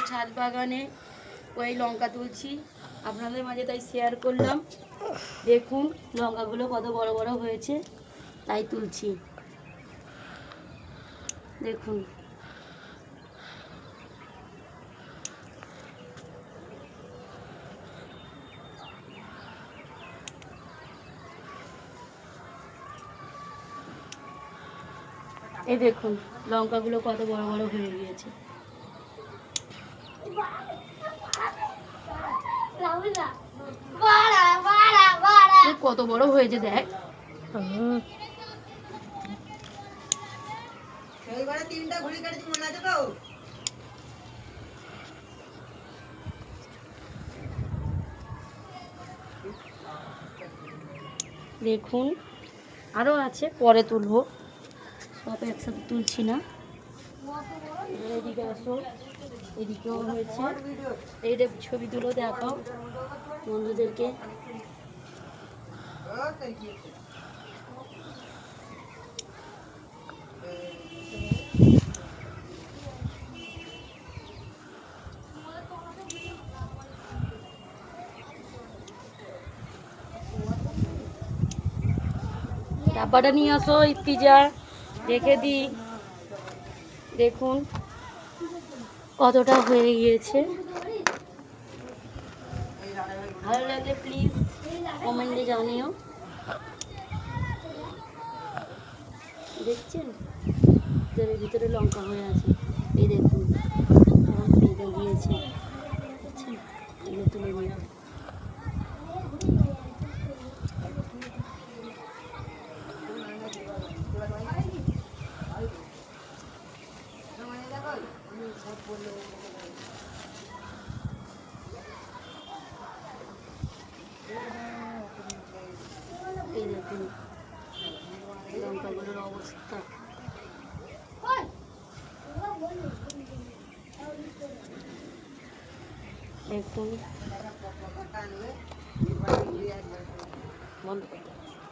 ছাদ বাগানে ওই লঙ্কা তুলছি, আপনাদের মাঝে তাই শেয়ার করলাম। দেখুন লঙ্কাগুলো কত বড় বড় হয়েছে, তাই তুলছি। দেখুন এই দেখুন লঙ্কাগুলো কত বড় বড় হয়ে গিয়েছে। কত বড় হয়েছে দেখ। দেখুন আরও আছে, পরে তুলবো, সব একসাথে তুলছি না। এদিকে আসো, এদিকেও হয়েছে। এইটা ছবি তুলো, দেখাও বন্ধুদেরকে। ডাব্বাটা নিয়ে আসো, ইত্তিজা রেখে দিই। দেখুন কতটা হয়ে গিয়েছে। ভালো লাগলে প্লিজ কমেন্টে জানিও। দেখছেন ভিতরে লঙ্কা হয়ে আছে, এই দেখুন এখন পেকে গিয়েছে, দেখছেন? এগুলো তুলে নিলাম। এই দেখুন লঙ্কাগুলোর অবস্থা। দেখুন বন্ধ করতে